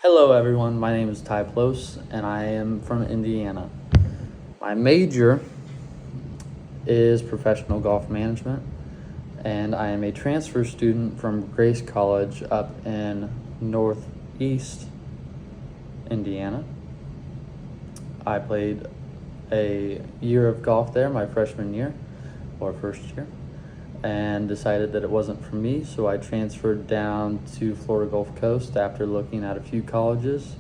Hello everyone, my name is Ty Plos and I am from Indiana. My major is professional golf management and I am a transfer student from Grace College up in Northeast Indiana. I played a year of golf there, my freshman year, or first year, and decided that it wasn't for me, so I transferred down to Florida Gulf Coast after looking at a few colleges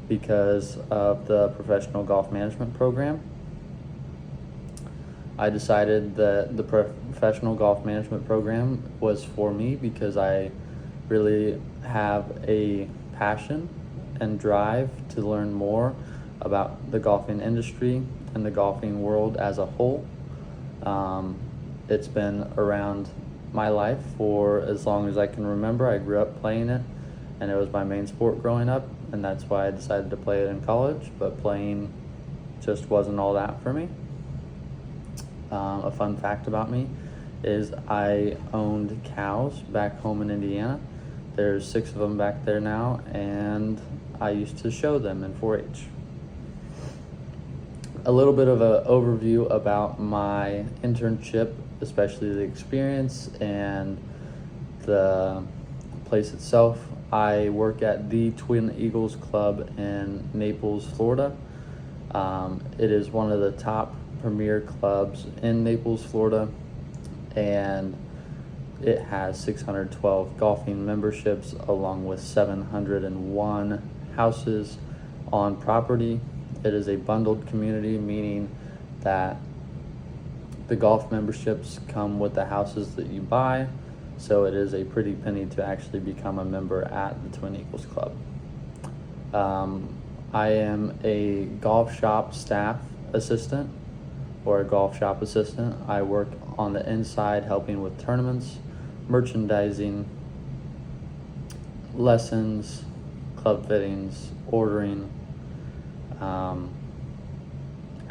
because of the professional golf management program. I decided that the professional golf management program was for me because I really have a passion and drive to learn more about the golfing industry and the golfing world as a whole. It's been around my life for as long as I can remember. I grew up playing it and it was my main sport growing up, and that's why I decided to play it in college, but playing just wasn't all that for me. A fun fact about me is I owned cows back home in Indiana. There's 6 of them back there now, and I used to show them in 4-H. A little bit of an overview about my internship, especially the experience and the place itself. I work at the Twin Eagles Club in Naples, Florida. It is one of the top premier clubs in Naples, Florida, and it has 612 golfing memberships along with 701 houses on property. It is a bundled community, meaning that the golf memberships come with the houses that you buy, so it is a pretty penny to actually become a member at the Twin Eagles Club. I am a golf shop staff assistant or a golf shop assistant. I work on the inside helping with tournaments, merchandising, lessons, club fittings, ordering.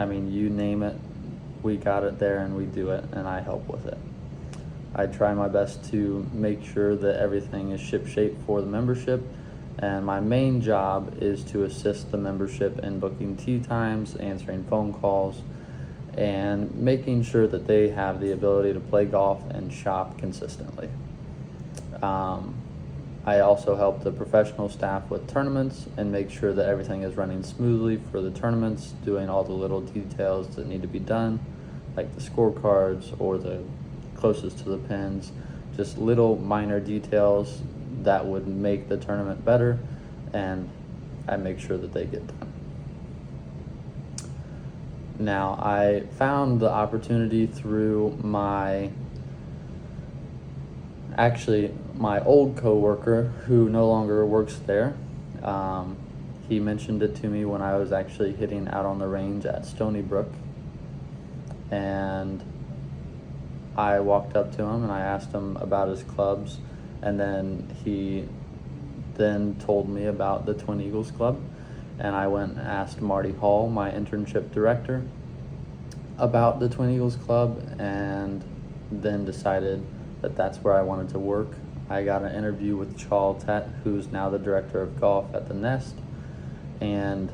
You name it, we got it there and we do it, and I help with it. I try my best to make sure that everything is shipshape for the membership, and my main job is to assist the membership in booking tee times, answering phone calls, and making sure that they have the ability to play golf and shop consistently. I also help the professional staff with tournaments and make sure that everything is running smoothly for the tournaments, doing all the little details that need to be done, like the scorecards or the closest to the pins, just little minor details that would make the tournament better, and I make sure that they get done. Now, I found the opportunity through my old coworker who no longer works there. He mentioned it to me when I was actually hitting out on the range at Stony Brook, and I walked up to him and I asked him about his clubs, and then he told me about the Twin Eagles Club, and I went and asked Marty Hall, my internship director, about the Twin Eagles Club, and then decided that that's where I wanted to work. I got an interview with Chal Tet, who's now the director of golf at the Nest, and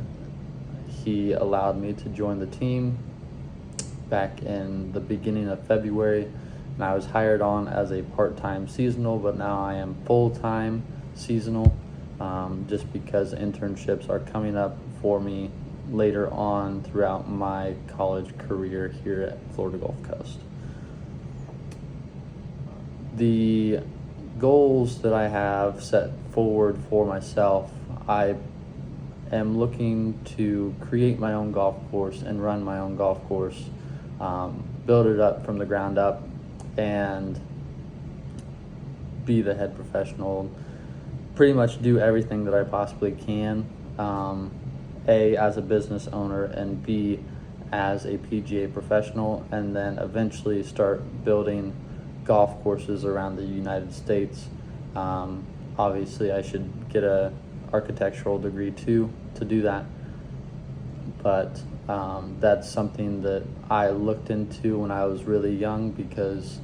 he allowed me to join the team back in the beginning of February, and I was hired on as a part-time seasonal, but now I am full-time seasonal, just because internships are coming up for me later on throughout my college career here at Florida Gulf Coast. The goals that I have set forward for myself, I am looking to create my own golf course and run my own golf course, build it up from the ground up, and be the head professional, pretty much do everything that I possibly can, A, as a business owner, and B, as a PGA professional, and then eventually start building golf courses around the United States. Obviously, I should get a architectural degree too to do that, but that's something that I looked into when I was really young, because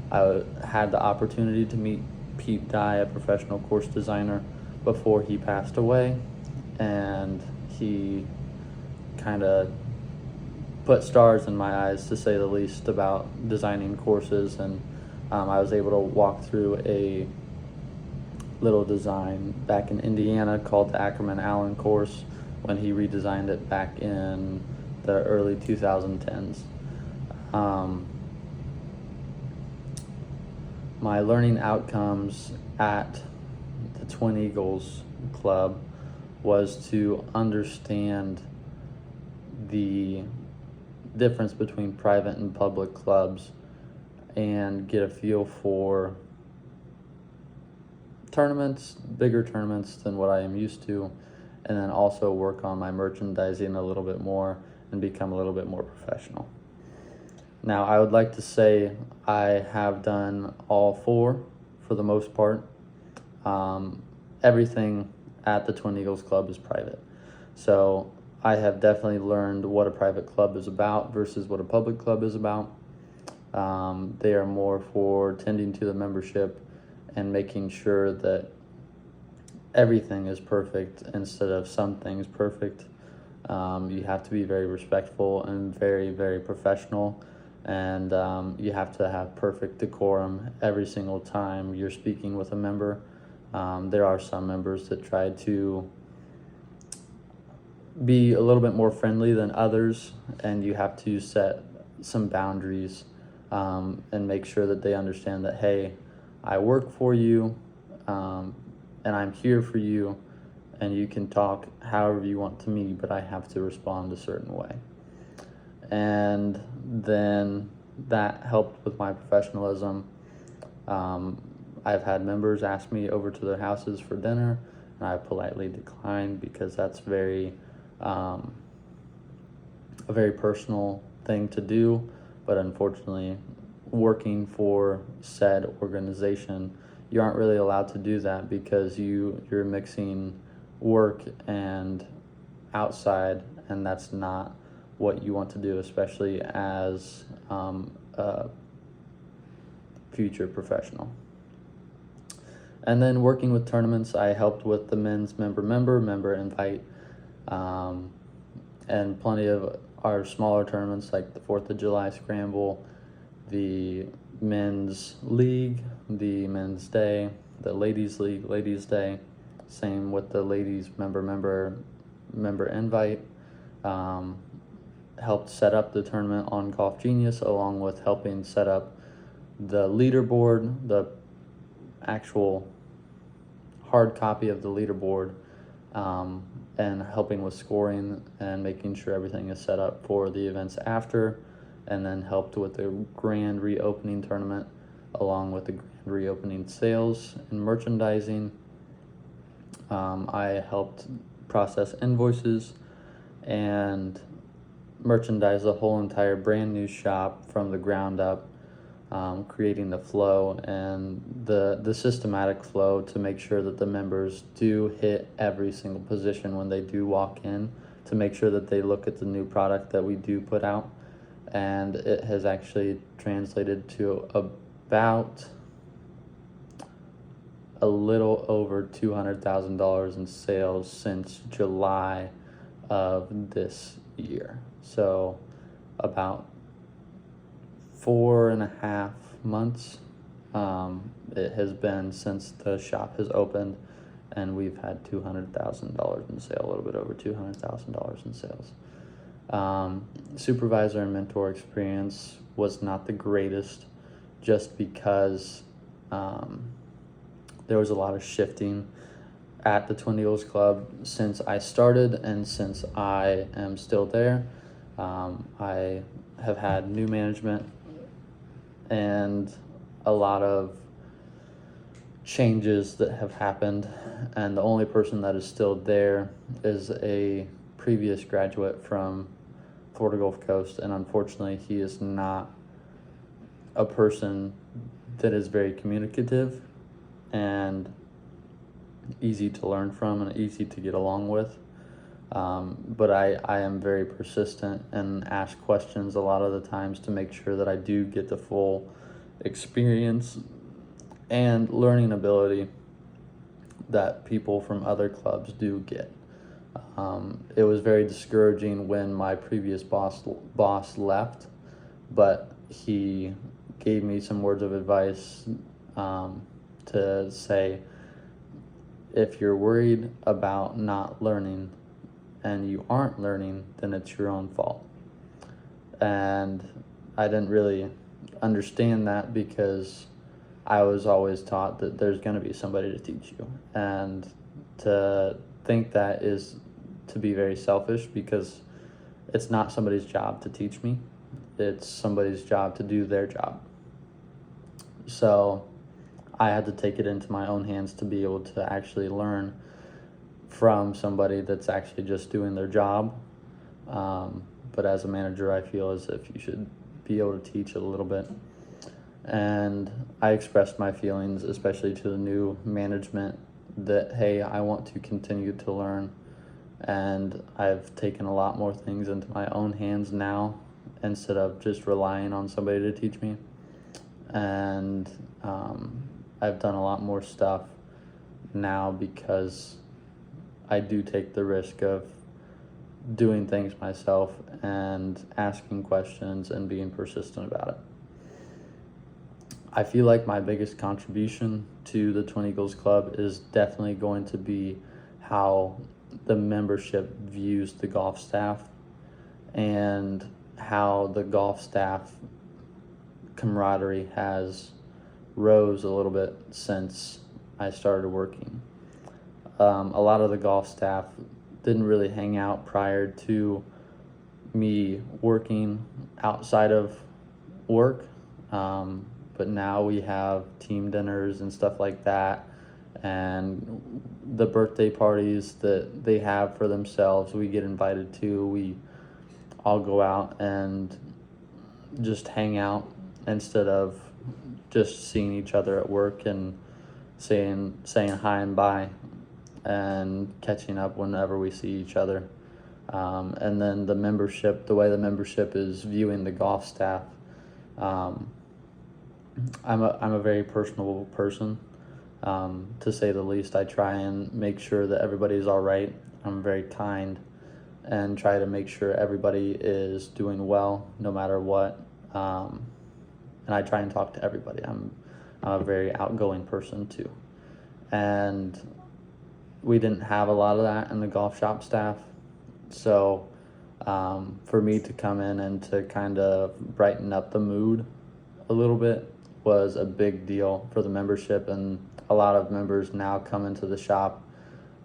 I had the opportunity to meet Pete Dye, a professional course designer, before he passed away, and he kind of put stars in my eyes, to say the least, about designing courses. And I was able to walk through a little design back in Indiana called the Ackerman Allen course when he redesigned it back in the early 2010s. My learning outcomes at the Twin Eagles Club was to understand the difference between private and public clubs and get a feel for tournaments, bigger tournaments than what I am used to, and then also work on my merchandising a little bit more and become a little bit more professional. Now, I would like to say I have done all four for the most part. Everything at the Twin Eagles Club is private. So I have definitely learned what a private club is about versus what a public club is about. They are more for tending to the membership and making sure that everything is perfect instead of some things perfect. You have to be very respectful and very, very professional, and you have to have perfect decorum every single time you're speaking with a member. There are some members that try to be a little bit more friendly than others, and you have to set some boundaries and make sure that they understand that, hey, I work for you, and I'm here for you, and you can talk however you want to me, but I have to respond a certain way. And then that helped with my professionalism. I've had members ask me over to their houses for dinner, and I politely declined because that's a very personal thing to do. But unfortunately, working for said organization, you aren't really allowed to do that because you're mixing work and outside, and that's not what you want to do, especially as a future professional. And then working with tournaments, I helped with the men's member invite, and plenty of our smaller tournaments like the 4th of July Scramble, the men's league, the men's day, the ladies league, ladies day. Same with the ladies member invite. Helped set up the tournament on Golf Genius, along with helping set up the leaderboard, the actual hard copy of the leaderboard, and helping with scoring and making sure everything is set up for the events after, and then helped with the grand reopening tournament, along with the grand reopening sales and merchandising. I helped process invoices and merchandise the whole entire brand new shop from the ground up, creating the flow and the systematic flow to make sure that the members do hit every single position when they do walk in, to make sure that they look at the new product that we do put out. And it has actually translated to about a little over $200,000 in sales since July of this year. So about 4.5 months it has been since the shop has opened, and we've had $200,000 in sale, a little bit over $200,000 in sales. Supervisor and mentor experience was not the greatest, just because there was a lot of shifting at the Twin Eagles Club since I started and since I am still there. I have had new management and a lot of changes that have happened, and the only person that is still there is a previous graduate from Florida Gulf Coast, and unfortunately he is not a person that is very communicative and easy to learn from and easy to get along with. But I am very persistent and ask questions a lot of the times to make sure that I do get the full experience and learning ability that people from other clubs do get. It was very discouraging when my previous boss left, but he gave me some words of advice to say, if you're worried about not learning and you aren't learning, then it's your own fault. And I didn't really understand that because I was always taught that there's going to be somebody to teach you. And to think that is to be very selfish, because it's not somebody's job to teach me. It's somebody's job to do their job. So I had to take it into my own hands to be able to actually learn from somebody that's actually just doing their job. But as a manager, I feel as if you should be able to teach a little bit. And I expressed my feelings, especially to the new management, that, hey, I want to continue to learn. And I've taken a lot more things into my own hands now instead of just relying on somebody to teach me. And I've done a lot more stuff now because I do take the risk of doing things myself and asking questions and being persistent about it. I feel like my biggest contribution to the Twin Eagles Club is definitely going to be how the membership views the golf staff and how the golf staff camaraderie has rose a little bit since I started working. A lot of the golf staff didn't really hang out prior to me working outside of work, but now we have team dinners and stuff like that, and the birthday parties that they have for themselves we get invited to. We all go out and just hang out instead of just seeing each other at work and saying hi and bye and catching up whenever we see each other. And then the way the membership is viewing the golf staff. I'm a very personable person, to say the least. I try and make sure that everybody's all right. I'm very kind and try to make sure everybody is doing well no matter what. And I try and talk to everybody. I'm a very outgoing person too. And we didn't have a lot of that in the golf shop staff. So for me to come in and to kind of brighten up the mood a little bit was a big deal for the membership. And a lot of members now come into the shop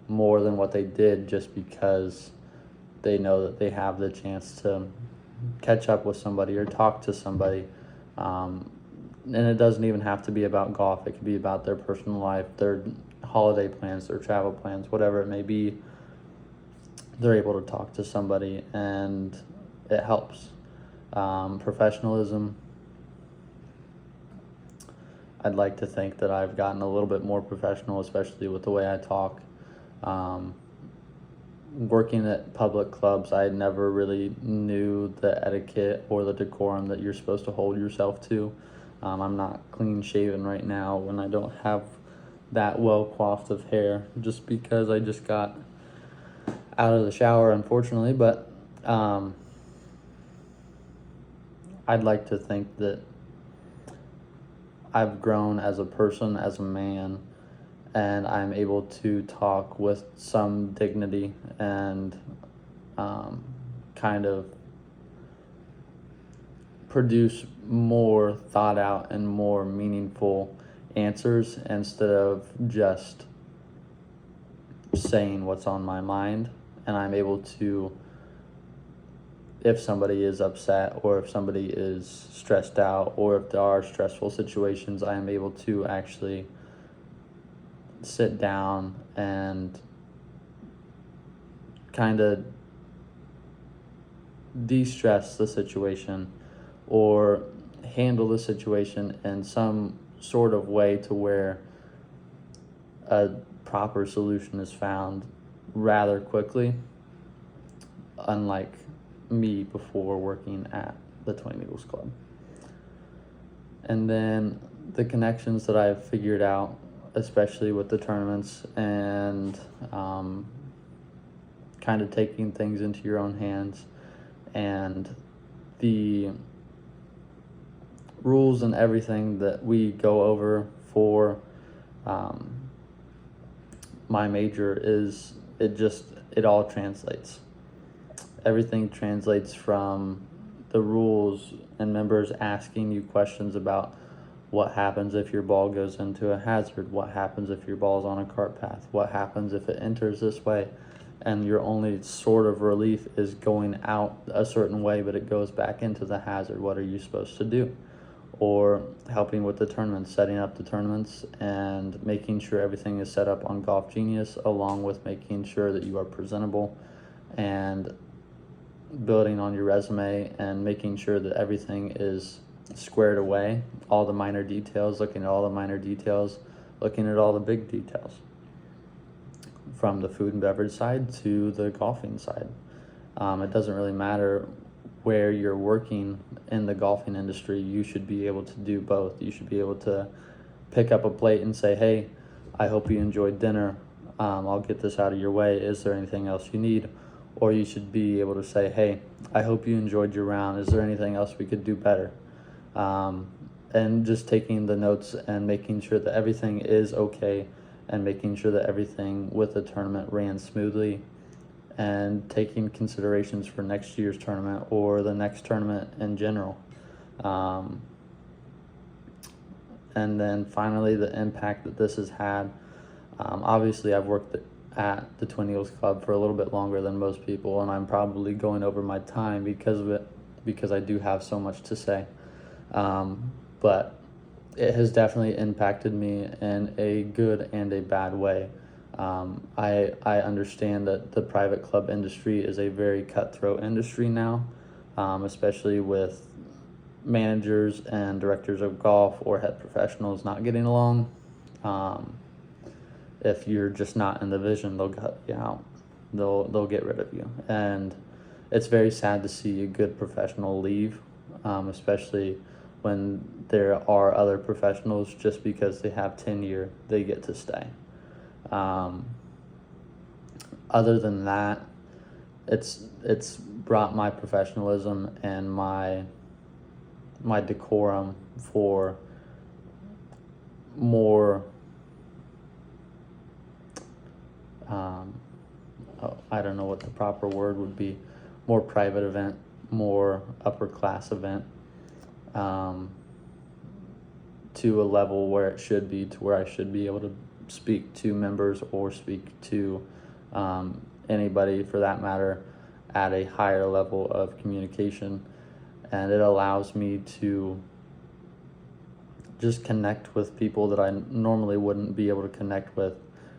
more than what they did, just because they know that they have the chance to catch up with somebody or talk to somebody. And it doesn't even have to be about golf. It could be about their personal life, their holiday plans, their travel plans, whatever it may be. They're able to talk to somebody, and it helps. Professionalism. I'd like to think that I've gotten a little bit more professional, especially with the way I talk. Working at public clubs, I never really knew the etiquette or the decorum that you're supposed to hold yourself to. I'm not clean shaven right now when I don't have that well coiffed of hair, just because I just got out of the shower, unfortunately. But I'd like to think that I've grown as a person, as a man, and I'm able to talk with some dignity and kind of produce more thought out and more meaningful answers instead of just saying what's on my mind. And I'm able to, if somebody is upset or if somebody is stressed out or if there are stressful situations, I am able to actually sit down and kind of de-stress the situation or handle the situation in some sort of way to where a proper solution is found rather quickly, unlike me before working at the Twin Eagles Club. And then the connections that I've figured out especially with the tournaments, and kind of taking things into your own hands, and the rules and everything that we go over for my major it all translates. Everything translates from the rules and members asking you questions about what happens if your ball goes into a hazard, what happens if your ball's on a cart path, what happens if it enters this way, and your only sort of relief is going out a certain way, but it goes back into the hazard. What are you supposed to do? Or helping with the tournaments, setting up the tournaments, and making sure everything is set up on Golf Genius, along with making sure that you are presentable and building on your resume and making sure that everything is squared away, all the minor details, looking at all the minor details, looking at all the big details, from the food and beverage side to the golfing side. It doesn't really matter where you're working in the golfing industry. You should be able to do both. You should be able to pick up a plate and say, hey, I hope you enjoyed dinner. I'll get this out of your way. Is there anything else you need? Or you should be able to say, hey, I hope you enjoyed your round. Is there anything else we could do better? And just taking the notes and making sure that everything is okay, and making sure that everything with the tournament ran smoothly, and taking considerations for next year's tournament or the next tournament in general. And then finally, the impact that this has had. Obviously, I've worked at the Twin Eagles Club for a little bit longer than most people, and I'm probably going over my time because of it, because I do have so much to say. But it has definitely impacted me in a good and a bad way. I understand that the private club industry is a very cutthroat industry now, especially with managers and directors of golf or head professionals not getting along. If you're just not in the vision, they'll cut you out. They'll get rid of you, and it's very sad to see a good professional leave, especially when there are other professionals, just because they have tenure, they get to stay. Other than that, it's brought my professionalism and my decorum for more I don't know what the proper word would be, more private event, more upper class event, to a level where it should be, to where I should be able to speak to members or speak to anybody for that matter at a higher level of communication. And it allows me to just connect with people that I normally wouldn't be able to connect with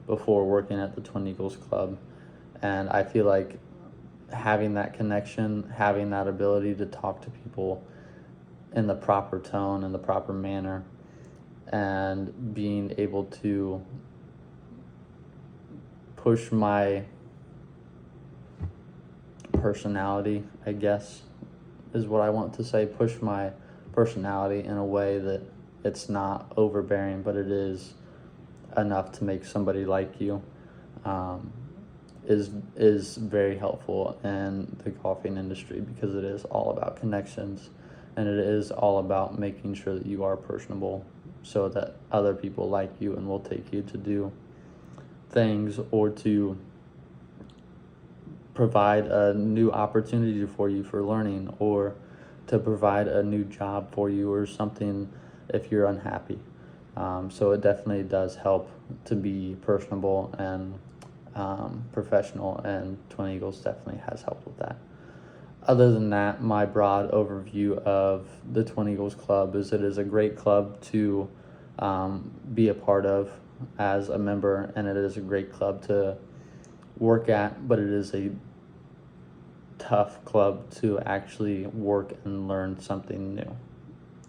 before working at the Twin Eagles Club. And I feel like having that connection, having that ability to talk to people in the proper tone, in the proper manner, and being able to push my personality, I guess, is what I want to say. Push my personality in a way that it's not overbearing, but it is enough to make somebody like you, is very helpful in the golfing industry, because it is all about connections, and it is all about making sure that you are personable so that other people like you and will take you to do things, or to provide a new opportunity for you for learning, or to provide a new job for you or something if you're unhappy. So it definitely does help to be personable and professional, and Twin Eagles definitely has helped with that. Other than that, my broad overview of the Twin Eagles Club is it is a great club to be a part of as a member, and it is a great club to work at, but it is a tough club to actually work and learn something new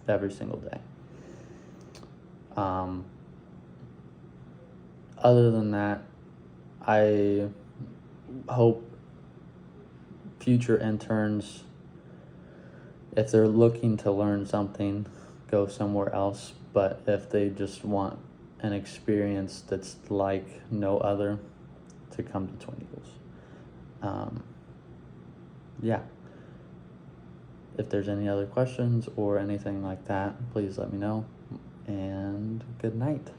every single day. Other than that, I hope future interns, if they're looking to learn something, go somewhere else. But if they just want an experience that's like no other to come to Twin Eagles. Yeah. If there's any other questions or anything like that, please let me know. And good night.